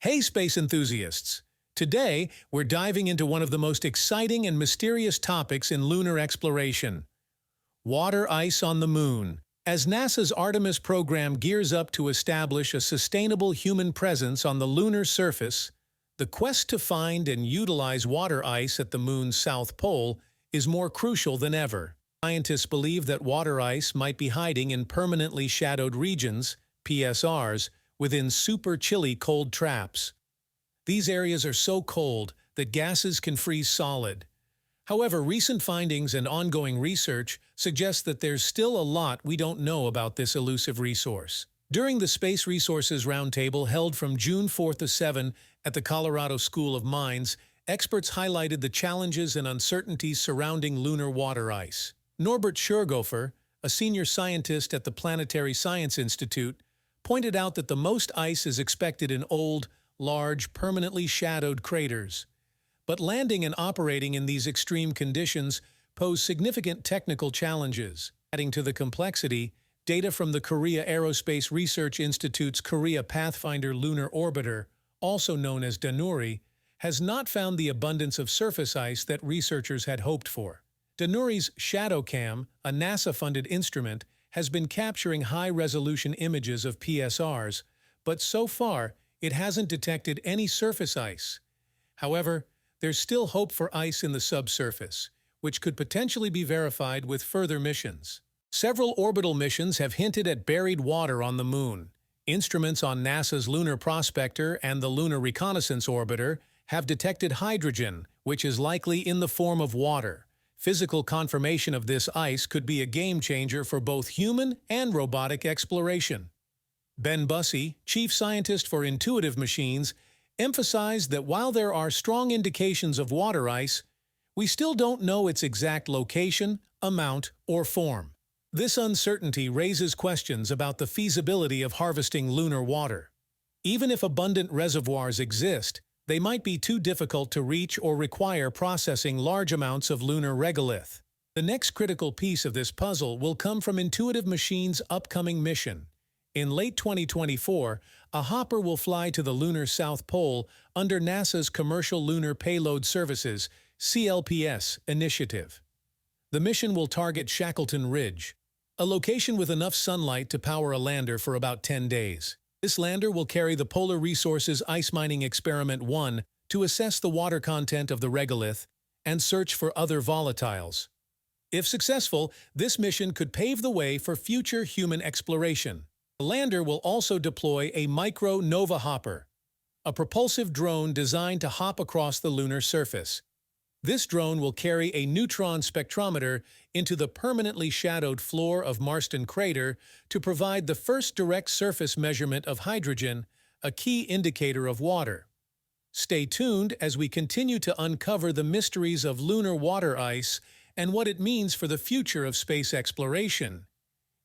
Hey space enthusiasts! Today, we're diving into one of the most exciting and mysterious topics in lunar exploration: water ice on the Moon. As NASA's Artemis program gears up to establish a sustainable human presence on the lunar surface, the quest to find and utilize water ice at the Moon's south pole is more crucial than ever. Scientists believe that water ice might be hiding in permanently shadowed regions, PSRs, within super chilly cold traps. These areas are so cold that gases can freeze solid. However, recent findings and ongoing research suggest that there's still a lot we don't know about this elusive resource. During the Space Resources Roundtable held from June 4 to 7 at the Colorado School of Mines, experts highlighted the challenges and uncertainties surrounding lunar water ice. Norbert Schörghofer, a senior scientist at the Planetary Science Institute, pointed out that the most ice is expected in old, large, permanently shadowed craters. But landing and operating in these extreme conditions pose significant technical challenges. Adding to the complexity, data from the Korea Aerospace Research Institute's Korea Pathfinder Lunar Orbiter, also known as Danuri, has not found the abundance of surface ice that researchers had hoped for. Danuri's ShadowCam, a NASA-funded instrument, has been capturing high-resolution images of PSRs, but so far it hasn't detected any surface ice. However, there's still hope for ice in the subsurface, which could potentially be verified with further missions. Several orbital missions have hinted at buried water on the Moon. Instruments on NASA's Lunar Prospector and the Lunar Reconnaissance Orbiter have detected hydrogen, which is likely in the form of water. Physical confirmation of this ice could be a game-changer for both human and robotic exploration. Ben Bussey, chief scientist for Intuitive Machines, emphasized that while there are strong indications of water ice, we still don't know its exact location, amount, or form. This uncertainty raises questions about the feasibility of harvesting lunar water. Even if abundant reservoirs exist, they might be too difficult to reach or require processing large amounts of lunar regolith. The next critical piece of this puzzle will come from Intuitive Machines' upcoming mission. In late 2024, a hopper will fly to the lunar South Pole under NASA's Commercial Lunar Payload Services (CLPS) initiative. The mission will target Shackleton Ridge, a location with enough sunlight to power a lander for about 10 days. This lander will carry the Polar Resources Ice Mining Experiment 1 to assess the water content of the regolith and search for other volatiles. If successful, this mission could pave the way for future human exploration. The lander will also deploy a micro-nova hopper, a propulsive drone designed to hop across the lunar surface. This drone will carry a neutron spectrometer into the permanently shadowed floor of Marston Crater to provide the first direct surface measurement of hydrogen, a key indicator of water. Stay tuned as we continue to uncover the mysteries of lunar water ice and what it means for the future of space exploration.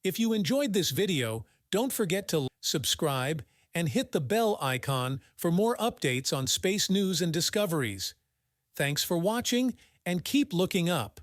If you enjoyed this video, don't forget to subscribe and hit the bell icon for more updates on space news and discoveries. Thanks for watching, and keep looking up.